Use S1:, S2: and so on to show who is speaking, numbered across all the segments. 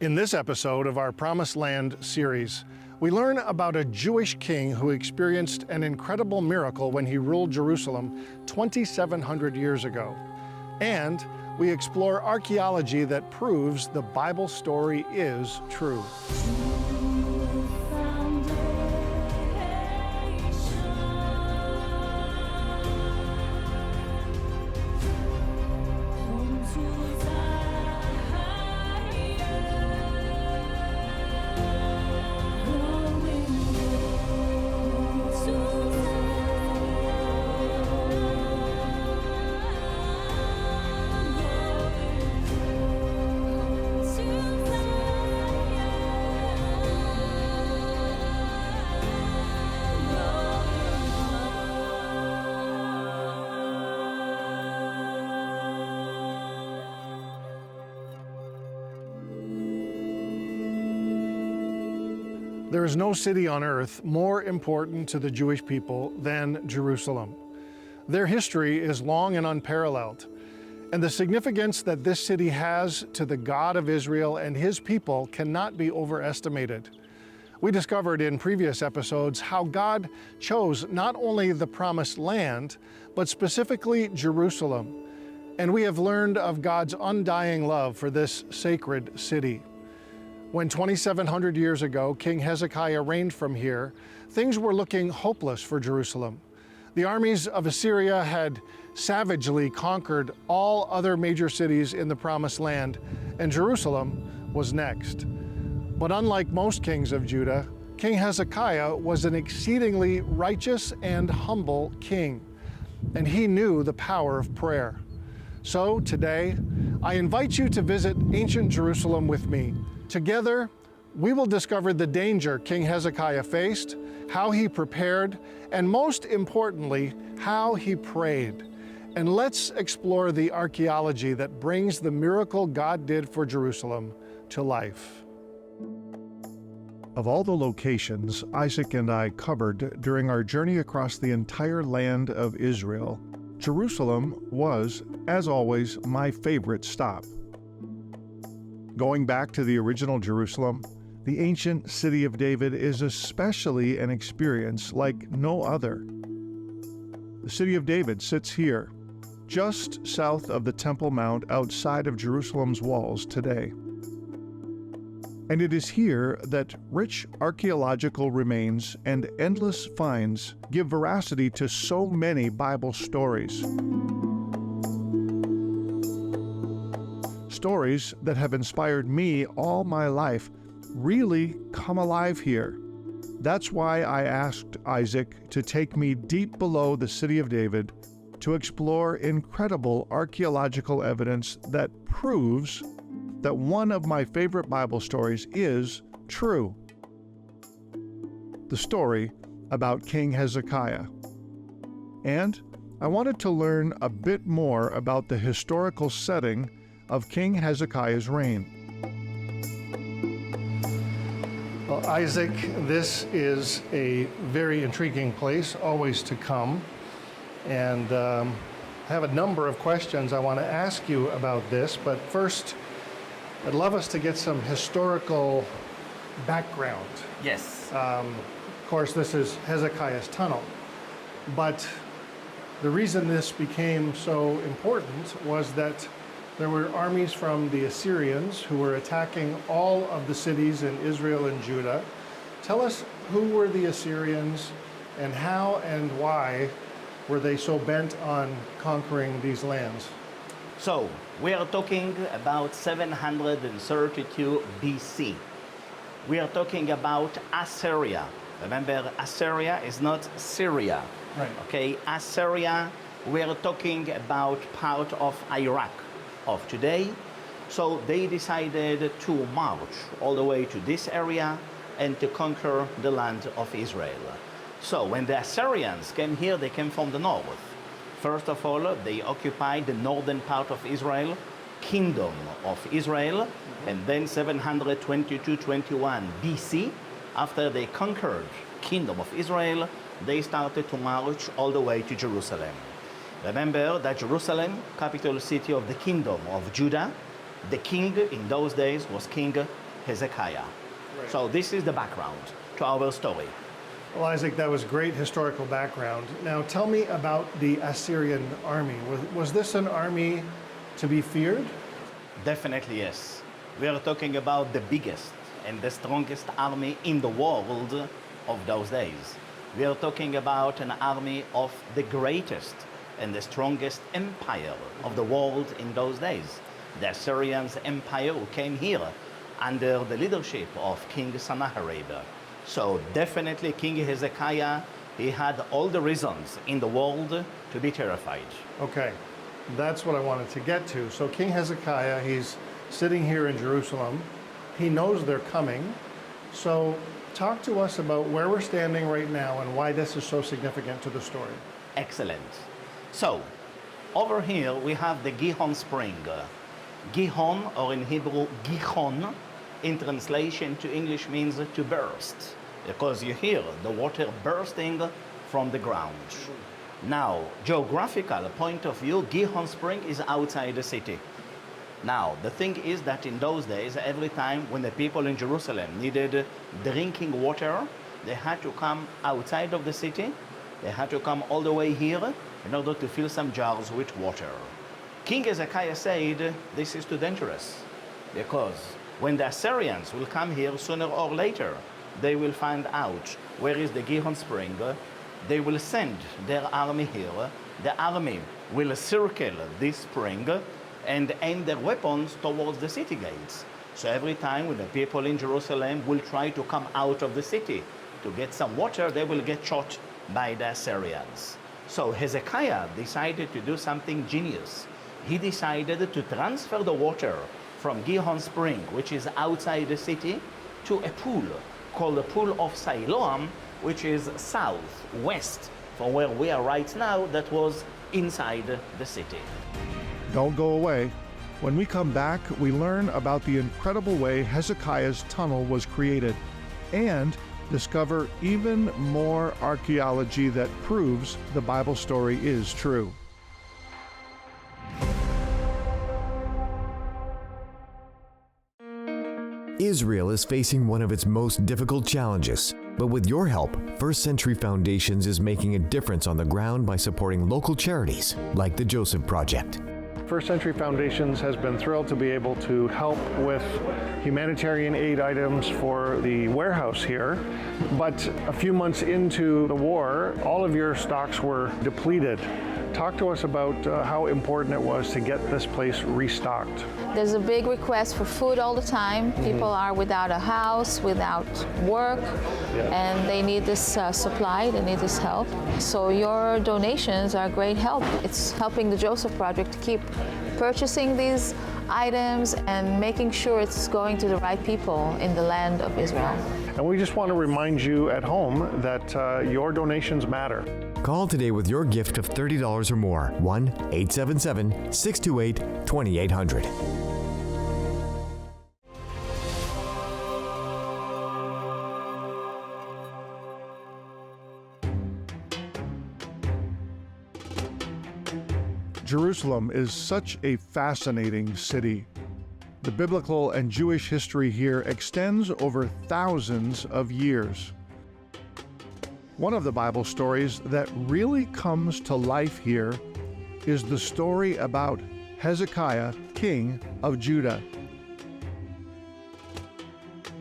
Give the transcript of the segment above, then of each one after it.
S1: In this episode of our Promised Land series, we learn about a Jewish king who experienced an incredible miracle when he ruled Jerusalem 2,700 years ago. And we explore archaeology that proves the Bible story is true. There is no city on earth more important to the Jewish people than Jerusalem. Their history is long and unparalleled, and the significance that this city has to the God of Israel and his people cannot be overestimated. We discovered in previous episodes how God chose not only the Promised Land, but specifically Jerusalem, and we have learned of God's undying love for this sacred city. When 2,700 years ago, King Hezekiah reigned from here, things were looking hopeless for Jerusalem. The armies of Assyria had savagely conquered all other major cities in the Promised Land, and Jerusalem was next. But unlike most kings of Judah, King Hezekiah was an exceedingly righteous and humble king, and he knew the power of prayer. So today, I invite you to visit ancient Jerusalem with me. Together, we will discover the danger King Hezekiah faced, how he prepared, and most importantly, how he prayed. And let's explore the archaeology that brings the miracle God did for Jerusalem to life. Of all the locations Isaac and I covered during our journey across the entire land of Israel, Jerusalem was, as always, my favorite stop. Going back to the original Jerusalem, the ancient city of David is especially an experience like no other. The city of David sits here, just south of the Temple Mount outside of Jerusalem's walls today. And it is here that rich archaeological remains and endless finds give veracity to so many Bible stories. Stories that have inspired me all my life really come alive here. That's why I asked Isaac to take me deep below the city of David to explore incredible archaeological evidence that proves that one of my favorite Bible stories is true. The story about King Hezekiah. And I wanted to learn a bit more about the historical setting of King Hezekiah's reign. Well, Isaac, this is a very intriguing place, always to come. And I have a number of questions I want to ask you about this, but first, I'd love us to get some historical background.
S2: Yes.
S1: Of course, this is Hezekiah's tunnel, but the reason this became so important was that there were armies from the Assyrians who were attacking all of the cities in Israel and Judah. Tell us, who were the Assyrians and how and why were they so bent on conquering these lands?
S2: So, we are talking about 732 BC. We are talking about Assyria. Remember, Assyria is not Syria.
S1: Right.
S2: Okay, Assyria, we are talking about part of Iraq of today. So they decided to march all the way to this area and to conquer the land of Israel. So when the Assyrians came here, they came from the north. First of all, they occupied the northern part of Israel, Kingdom of Israel, and then 722-21 BC, after they conquered Kingdom of Israel, they started to march all the way to Jerusalem. Remember that Jerusalem, capital city of the Kingdom of Judah, the king in those days was King Hezekiah.
S1: Right.
S2: So this is the background to our story.
S1: Well, Isaac, that was great historical background. Now tell me about the Assyrian army. Was this an army to be feared?
S2: Definitely yes. We are talking about the biggest and the strongest army in the world of those days. We are talking about an army of the greatest and the strongest empire of the world in those days. The Assyrian Empire who came here under the leadership of King Sennacherib. So definitely King Hezekiah, he had all the reasons in the world to be terrified.
S1: Okay, that's what I wanted to get to. So King Hezekiah, he's sitting here in Jerusalem. He knows they're coming. So talk to us about where we're standing right now and why this is so significant to the story.
S2: Excellent. So over here we have the Gihon spring. Gihon, or in Hebrew, Gihon, in translation to English means to burst, because you hear the water bursting from the ground. Now, geographical point of view, Gihon Spring is outside the city. Now, the thing is that in those days, every time when the people in Jerusalem needed drinking water, they had to come outside of the city. They had to come all the way here in order to fill some jars with water. King Hezekiah said, this is too dangerous, because when the Assyrians will come here sooner or later, they will find out where is the Gihon spring. They will send their army here. The army will circle this spring and aim their weapons towards the city gates. So every time when the people in Jerusalem will try to come out of the city to get some water, they will get shot by the Assyrians. So Hezekiah decided to do something genius. He decided to transfer the water from Gihon Spring, which is outside the city, to a pool called the Pool of Siloam, which is southwest from where we are right now, that was inside the city.
S1: Don't go away. When we come back, we learn about the incredible way Hezekiah's tunnel was created and discover even more archaeology that proves the Bible story is true.
S3: Israel is facing one of its most difficult challenges, but with your help, First Century Foundations is making a difference on the ground by supporting local charities like the Joseph Project.
S1: First Century Foundations has been thrilled to be able to help with humanitarian aid items for the warehouse here. But a few months into the war, all of your stocks were depleted. Talk to us about how important it was to get this place restocked.
S4: There's a big request for food all the time. People are without a house, without work, and they need this supply, they need this help. So your donations are great help. It's helping the Joseph Project to keep purchasing these items and making sure it's going to the right people in the land of Israel.
S1: And we just want to remind you at home that your donations matter.
S3: Call today with your gift of $30 or more. 1-877-628-2800.
S1: Jerusalem is such a fascinating city. The biblical and Jewish history here extends over thousands of years. One of the Bible stories that really comes to life here is the story about Hezekiah, king of Judah.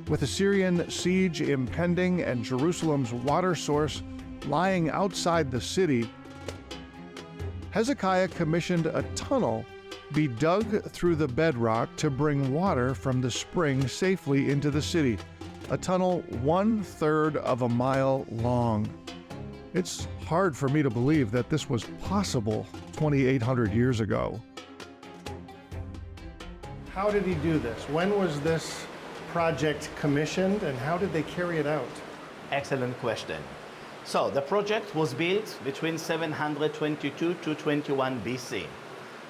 S1: With Assyrian siege impending and Jerusalem's water source lying outside the city, Hezekiah commissioned a tunnel be dug through the bedrock to bring water from the spring safely into the city, a tunnel 1/3 of a mile long. It's hard for me to believe that this was possible 2,800 years ago. How did he do this? When was this project commissioned and how did they carry it out?
S2: Excellent question. So the project was built between 722 to 21 BC.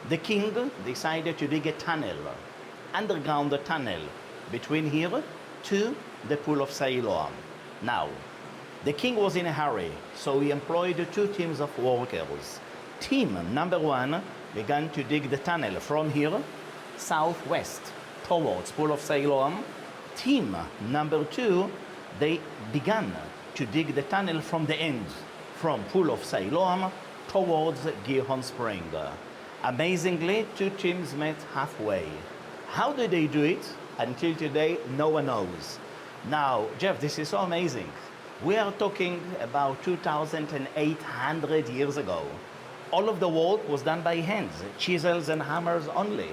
S2: The king decided to dig a tunnel, underground tunnel, between here to the Pool of Siloam. Now, the king was in a hurry, so he employed 2 teams of workers. Team number 1 began to dig the tunnel from here, southwest, towards Pool of Siloam. team number 2, they began to dig the tunnel from the end, from Pool of Siloam towards Gihon Spring. Amazingly, 2 teams met halfway. How did they do it? Until today, no one knows. Now, Jeff, this is so amazing. We are talking about 2,800 years ago. All of the work was done by hands, chisels and hammers only.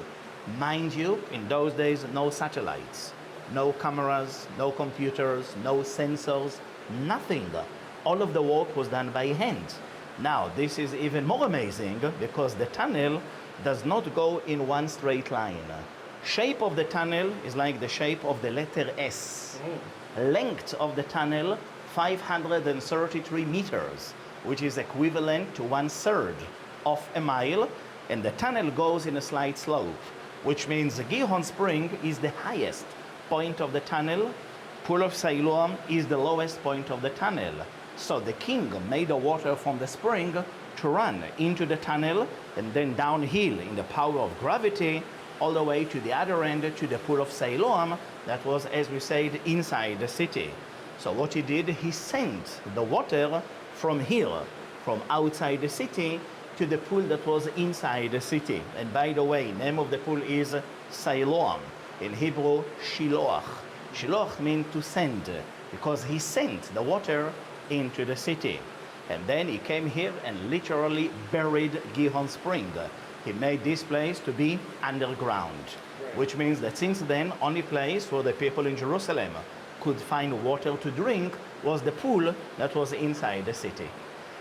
S2: Mind you, in those days, no satellites, no cameras, no computers, no sensors, nothing. All of the work was done by hand. Now, this is even more amazing because the tunnel does not go in one straight line. Shape of the tunnel is like the shape of the letter S. Length of the tunnel, 533 meters, which is equivalent to 1/3 of a mile, and the tunnel goes in a slight slope, which means Gihon Spring is the highest point of the tunnel. Pool of Siloam is the lowest point of the tunnel. So the king made the water from the spring to run into the tunnel and then downhill in the power of gravity all the way to the other end, to the Pool of Siloam that was, as we said, inside the city. So what he did, he sent the water from here, from outside the city, to the pool that was inside the city. And by the way, name of the pool is Siloam. In Hebrew, Shiloach. Shiloach means to send, because he sent the water into the city. And then he came here and literally buried Gihon Spring. He made this place to be underground, which means that since then, only place where the people in Jerusalem could find water to drink was the pool that was inside the city.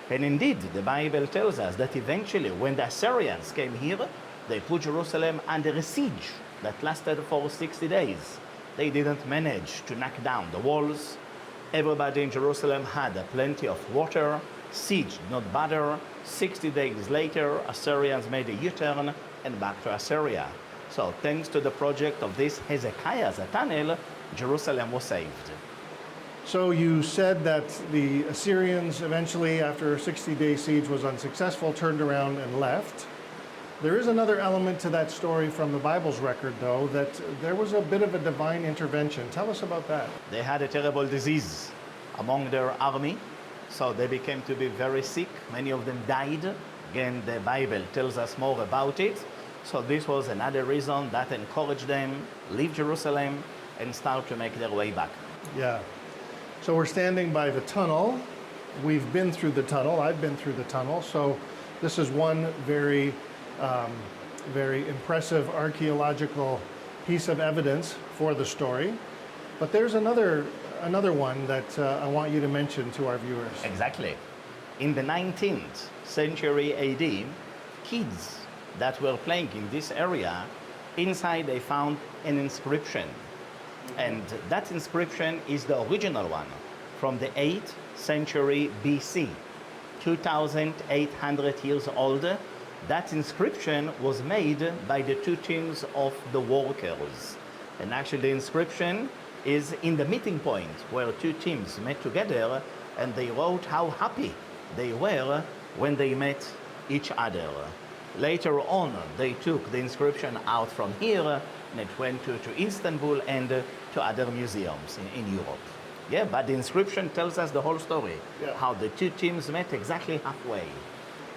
S2: And indeed, the Bible tells us that eventually, when the Assyrians came here, they put Jerusalem under a siege that lasted for 60 days. They didn't manage to knock down the walls. Everybody in Jerusalem had plenty of water. Siege did not bother. 60 days later, Assyrians made a U-turn and back to Assyria. So thanks to the project of this Hezekiah's tunnel, Jerusalem was saved.
S1: So you said that the Assyrians eventually, after a 60-day siege was unsuccessful, turned around and left. There is another element to that story from the Bible's record, though, that there was a bit of a divine intervention. Tell us about that.
S2: They had a terrible disease among their army, so they became to be very sick. Many of them died. Again, the Bible tells us more about it. So this was another reason that encouraged them leave Jerusalem and start to make their way back.
S1: Yeah. So we're standing by the tunnel. We've been through the tunnel. I've been through the tunnel. So this is one very impressive archaeological piece of evidence for the story. But there's another one that I want you to mention to our viewers.
S2: Exactly. In the 19th century AD, kids that were playing in this area, inside they found an inscription. And that inscription is the original one from the 8th century BC, 2,800 years old. That inscription was made by the 2 teams of the workers. And actually the inscription is in the meeting point where 2 teams met together, and they wrote how happy they were when they met each other. Later on, they took the inscription out from here and it went to Istanbul and to other museums in Europe. Yeah, but the inscription tells us the whole story, how the 2 teams met exactly halfway.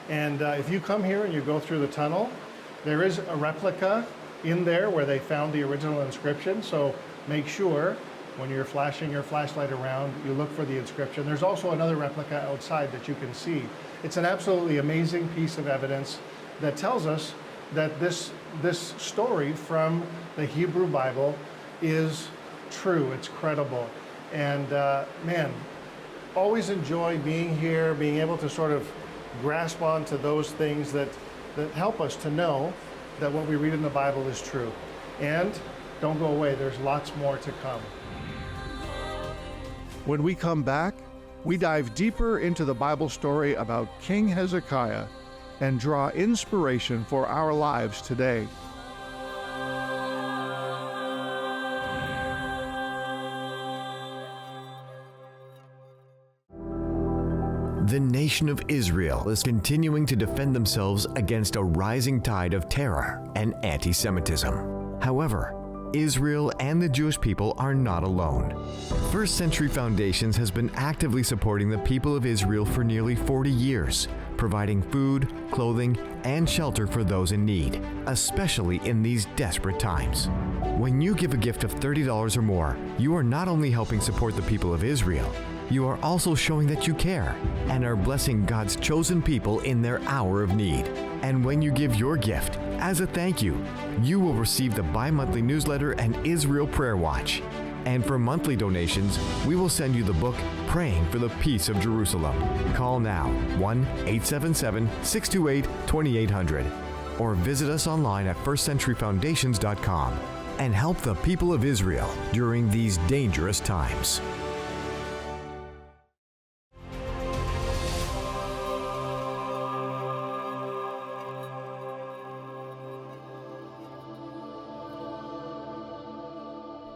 S1: And if you come here and you go through the tunnel, there is a replica in there where they found the original inscription. So make sure when you're flashing your flashlight around, you look for the inscription. There's also another replica outside that you can see. It's an absolutely amazing piece of evidence that tells us that this story from the Hebrew Bible is true, it's credible. And man, always enjoy being here, being able to sort of grasp onto those things that help us to know that what we read in the Bible is true. And don't go away, there's lots more to come. When we come back, we dive deeper into the Bible story about King Hezekiah and draw inspiration for our lives today.
S3: The nation of Israel is continuing to defend themselves against a rising tide of terror and anti-Semitism. However, Israel and the Jewish people are not alone. First Century Foundations has been actively supporting the people of Israel for nearly 40 years, providing food, clothing, and shelter for those in need, especially in these desperate times. When you give a gift of $30 or more, you are not only helping support the people of Israel, you are also showing that you care and are blessing God's chosen people in their hour of need. And when you give your gift, as a thank you, you will receive the bi-monthly newsletter and Israel Prayer Watch. And for monthly donations, we will send you the book, Praying for the Peace of Jerusalem. Call now, 1-877-628-2800, or visit us online at firstcenturyfoundations.com and help the people of Israel during these dangerous times.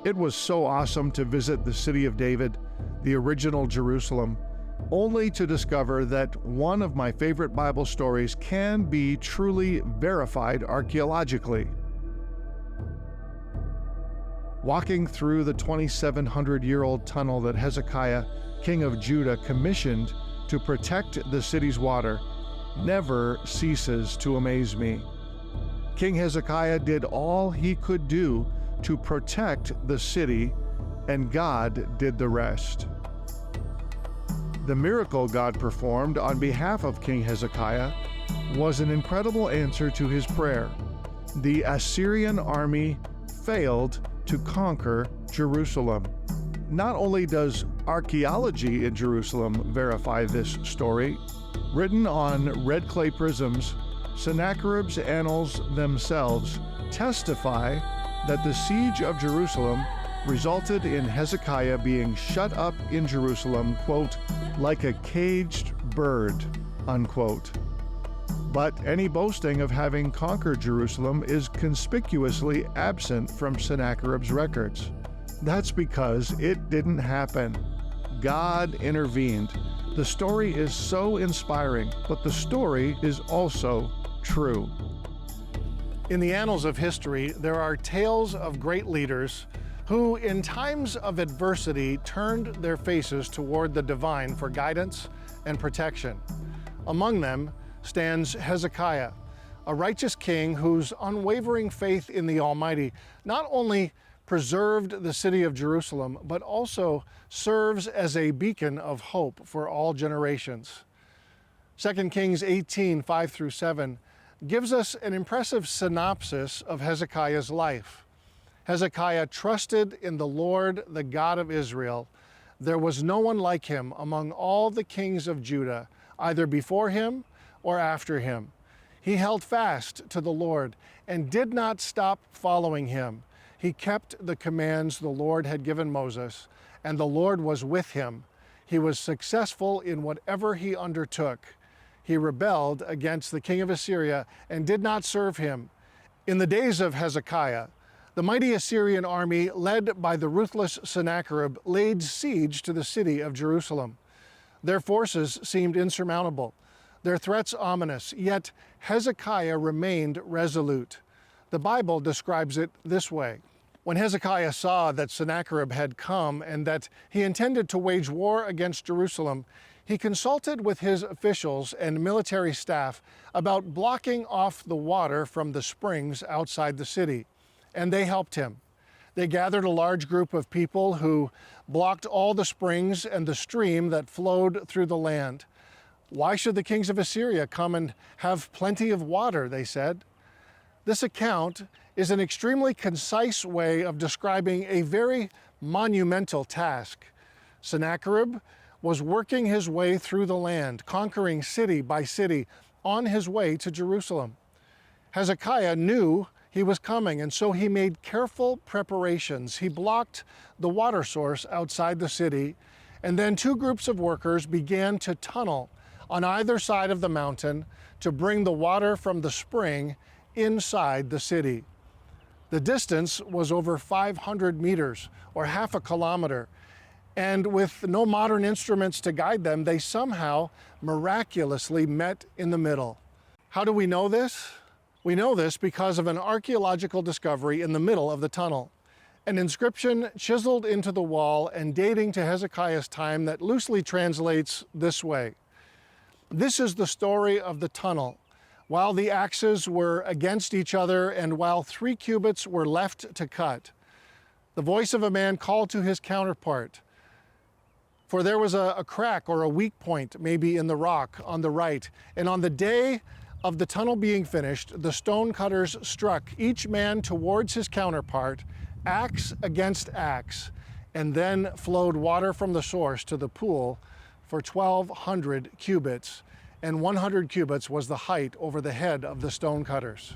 S1: It was so awesome to visit the city of David, the original Jerusalem, only to discover that one of my favorite Bible stories can be truly verified archaeologically. Walking through the 2,700-year-old tunnel that Hezekiah, king of Judah, commissioned to protect the city's water never ceases to amaze me. King Hezekiah did all he could do to protect the city, and God did the rest. The miracle God performed on behalf of King Hezekiah was an incredible answer to his prayer. The Assyrian army failed to conquer Jerusalem. Not only does archaeology in Jerusalem verify this story, written on red clay prisms, Sennacherib's annals themselves testify that the siege of Jerusalem resulted in Hezekiah being shut up in Jerusalem, quote, like a caged bird, unquote. But any boasting of having conquered Jerusalem is conspicuously absent from Sennacherib's records. That's because it didn't happen. God intervened. The story is so inspiring, but the story is also true. In the annals of history, there are tales of great leaders who, in times of adversity, turned their faces toward the divine for guidance and protection. Among them stands Hezekiah, a righteous king whose unwavering faith in the Almighty not only preserved the city of Jerusalem, but also serves as a beacon of hope for all generations. 2 Kings 18, 5-7 gives us an impressive synopsis of Hezekiah's life. Hezekiah trusted in the Lord, the God of Israel. There was no one like him among all the kings of Judah, either before him or after him. He held fast to the Lord and did not stop following him. He kept the commands the Lord had given Moses, and the Lord was with him. He was successful in whatever he undertook. He rebelled against the king of Assyria and did not serve him. In the days of Hezekiah, the mighty Assyrian army, led by the ruthless Sennacherib, laid siege to the city of Jerusalem. Their forces seemed insurmountable, their threats ominous, yet Hezekiah remained resolute. The Bible describes it this way. When Hezekiah saw that Sennacherib had come and that he intended to wage war against Jerusalem, he consulted with his officials and military staff about blocking off the water from the springs outside the city, and they helped him. They gathered a large group of people who blocked all the springs and the stream that flowed through the land. Why should the kings of Assyria come and have plenty of water, they said. This account is an extremely concise way of describing a very monumental task. Sennacherib was working his way through the land, conquering city by city on his way to Jerusalem. Hezekiah knew he was coming, and so he made careful preparations. He blocked the water source outside the city, and then two groups of workers began to tunnel on either side of the mountain to bring the water from the spring inside the city. The distance was over 500 meters, or half a kilometer, and with no modern instruments to guide them, they somehow miraculously met in the middle. How do we know this? We know this because of an archaeological discovery in the middle of the tunnel. an inscription chiseled into the wall and dating to Hezekiah's time that loosely translates this way. This is the story of the tunnel. While the axes were against each other and while 3 cubits were left to cut, the voice of a man called to his counterpart. For there was a crack or a weak point, maybe in the rock on the right. And on the day of the tunnel being finished, the stone cutters struck, each man towards his counterpart, axe against axe, and then flowed water from the source to the pool for 1,200 cubits. And 100 cubits was the height over the head of the stone cutters.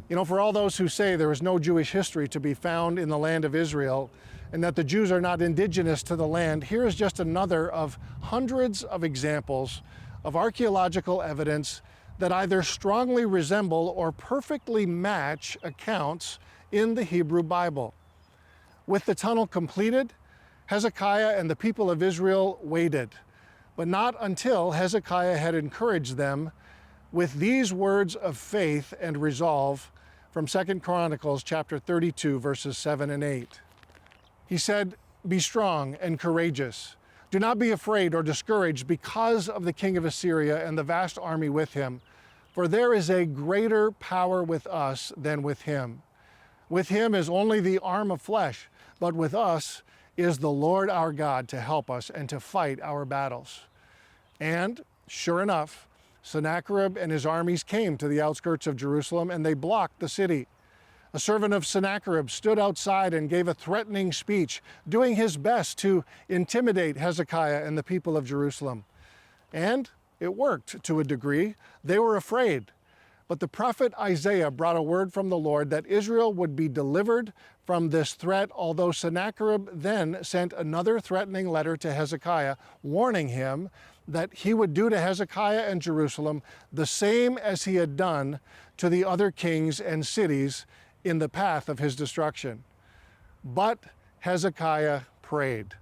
S1: You know, for all those who say there is no Jewish history to be found in the land of Israel and that the Jews are not indigenous to the land, here is just another of hundreds of examples of archaeological evidence that either strongly resemble or perfectly match accounts in the Hebrew Bible. With the tunnel completed, Hezekiah and the people of Israel waited, but not until Hezekiah had encouraged them with these words of faith and resolve from 2 Chronicles chapter 32, verses 7 and 8. He said, "Be strong and courageous. Do not be afraid or discouraged because of the king of Assyria and the vast army with him, for there is a greater power with us than with him. With him is only the arm of flesh, but with us is the Lord our God to help us and to fight our battles." And sure enough, Sennacherib and his armies came to the outskirts of Jerusalem and they blocked the city. A servant of Sennacherib stood outside and gave a threatening speech, doing his best to intimidate Hezekiah and the people of Jerusalem. And it worked to a degree. They were afraid. But the prophet Isaiah brought a word from the Lord that Israel would be delivered from this threat, although Sennacherib then sent another threatening letter to Hezekiah, warning him that he would do to Hezekiah and Jerusalem the same as he had done to the other kings and cities in the path of his destruction. But Hezekiah prayed.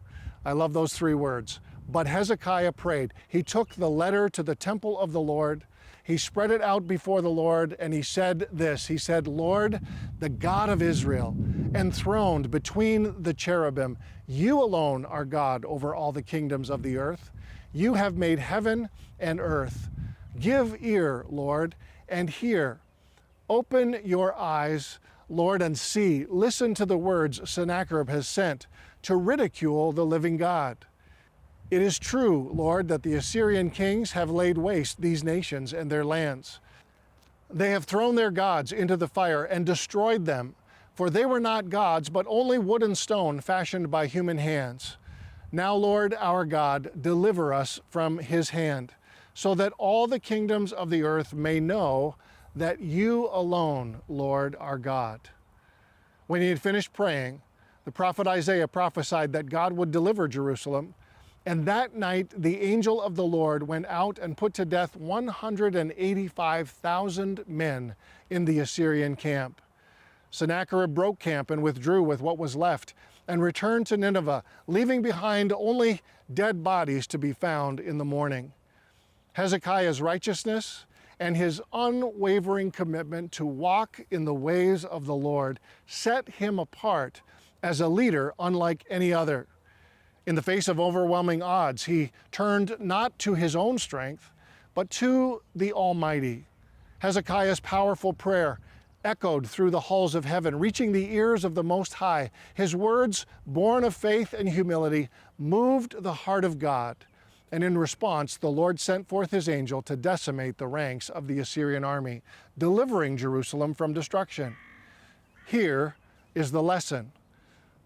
S1: I love those 3 words. But Hezekiah prayed. He took the letter to the temple of the Lord. He spread it out before the Lord, and he said this. He said, "Lord, the God of Israel, enthroned between the cherubim, you alone are God over all the kingdoms of the earth. You have made heaven and earth. Give ear, Lord, and hear. Open your eyes, Lord, and see. Listen to the words Sennacherib has sent to ridicule the living God. It is true, Lord, that the Assyrian kings have laid waste these nations and their lands. They have thrown their gods into the fire and destroyed them, for they were not gods, but only wood and stone fashioned by human hands. Now, Lord our God, deliver us from his hand, so that all the kingdoms of the earth may know that you alone, Lord, are God." When he had finished praying, the prophet Isaiah prophesied that God would deliver Jerusalem. And that night, the angel of the Lord went out and put to death 185,000 men in the Assyrian camp. Sennacherib broke camp and withdrew with what was left and returned to Nineveh, leaving behind only dead bodies to be found in the morning. Hezekiah's righteousness and his unwavering commitment to walk in the ways of the Lord set him apart as a leader unlike any other. In the face of overwhelming odds, he turned not to his own strength, but to the Almighty. Hezekiah's powerful prayer echoed through the halls of heaven, reaching the ears of the Most High. His words, born of faith and humility, moved the heart of God. And in response, the Lord sent forth his angel to decimate the ranks of the Assyrian army, delivering Jerusalem from destruction. Here is the lesson.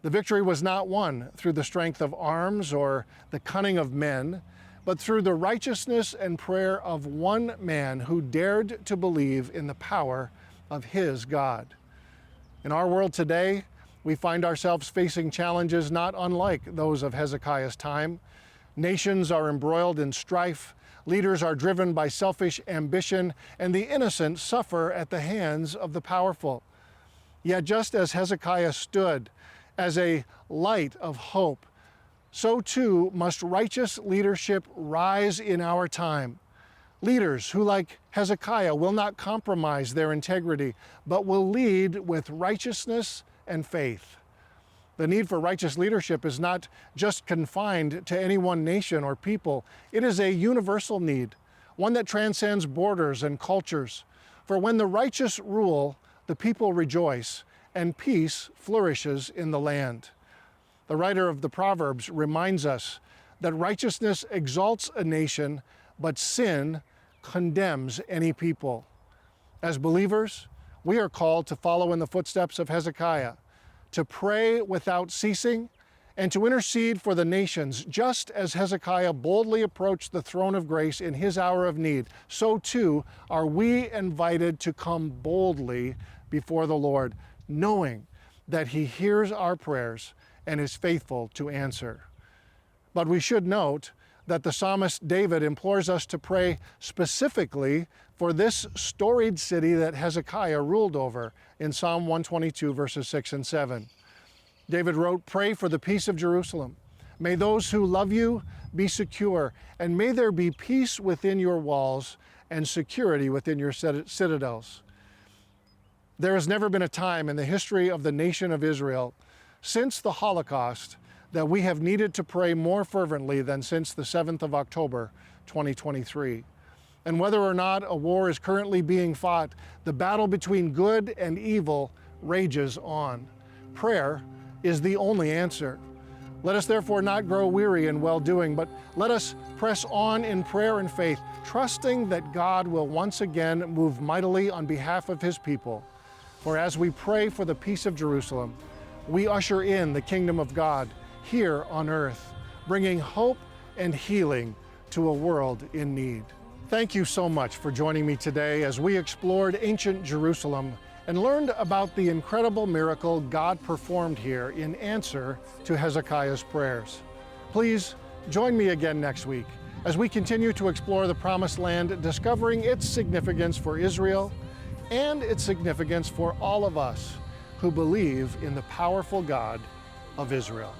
S1: The victory was not won through the strength of arms or the cunning of men, but through the righteousness and prayer of one man who dared to believe in the power of his God. In our world today, we find ourselves facing challenges not unlike those of Hezekiah's time. Nations are embroiled in strife, leaders are driven by selfish ambition, and the innocent suffer at the hands of the powerful. Yet just as Hezekiah stood as a light of hope, so too must righteous leadership rise in our time. Leaders who, like Hezekiah, will not compromise their integrity, but will lead with righteousness and faith. The need for righteous leadership is not just confined to any one nation or people. It is a universal need, one that transcends borders and cultures. For when the righteous rule, the people rejoice, and peace flourishes in the land. The writer of the Proverbs reminds us that righteousness exalts a nation, but sin condemns any people. As believers, we are called to follow in the footsteps of Hezekiah, to pray without ceasing, and to intercede for the nations, just as Hezekiah boldly approached the throne of grace in his hour of need. So too are we invited to come boldly before the Lord, knowing that He hears our prayers and is faithful to answer. But we should note that the psalmist David implores us to pray specifically for this storied city that Hezekiah ruled over in Psalm 122, verses 6 and 7. David wrote, "Pray for the peace of Jerusalem. May those who love you be secure, and may there be peace within your walls and security within your citadels." There has never been a time in the history of the nation of Israel since the Holocaust that we have needed to pray more fervently than since the 7th of October, 2023. And whether or not a war is currently being fought, the battle between good and evil rages on. Prayer is the only answer. Let us therefore not grow weary in well-doing, but let us press on in prayer and faith, trusting that God will once again move mightily on behalf of His people. For as we pray for the peace of Jerusalem, we usher in the kingdom of God here on earth, bringing hope and healing to a world in need. Thank you so much for joining me today as we explored ancient Jerusalem and learned about the incredible miracle God performed here in answer to Hezekiah's prayers. Please join me again next week as we continue to explore the Promised Land, discovering its significance for Israel and its significance for all of us who believe in the powerful God of Israel.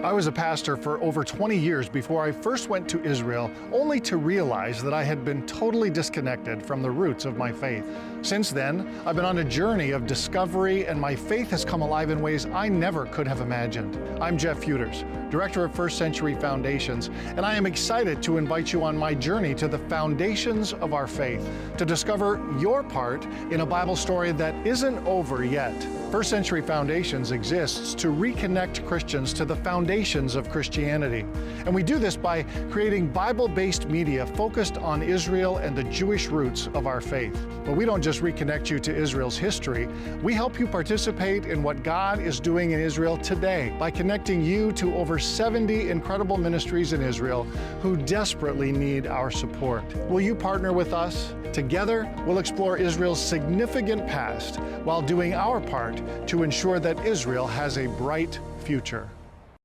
S1: I was a pastor for over 20 years before I first went to Israel, only to realize that I had been totally disconnected from the roots of my faith. Since then, I've been on a journey of discovery, and my faith has come alive in ways I never could have imagined. I'm Jeff Feuders, Director of First Century Foundations, and I am excited to invite you on my journey to the foundations of our faith, to discover your part in a Bible story that isn't over yet. First Century Foundations exists to reconnect Christians to the foundations of Christianity. And we do this by creating Bible-based media focused on Israel and the Jewish roots of our faith. But we don't just reconnect you to Israel's history, we help you participate in what God is doing in Israel today by connecting you to over 70 incredible ministries in Israel who desperately need our support. Will you partner with us? Together, we'll explore Israel's significant past while doing our part to ensure that Israel has a bright future.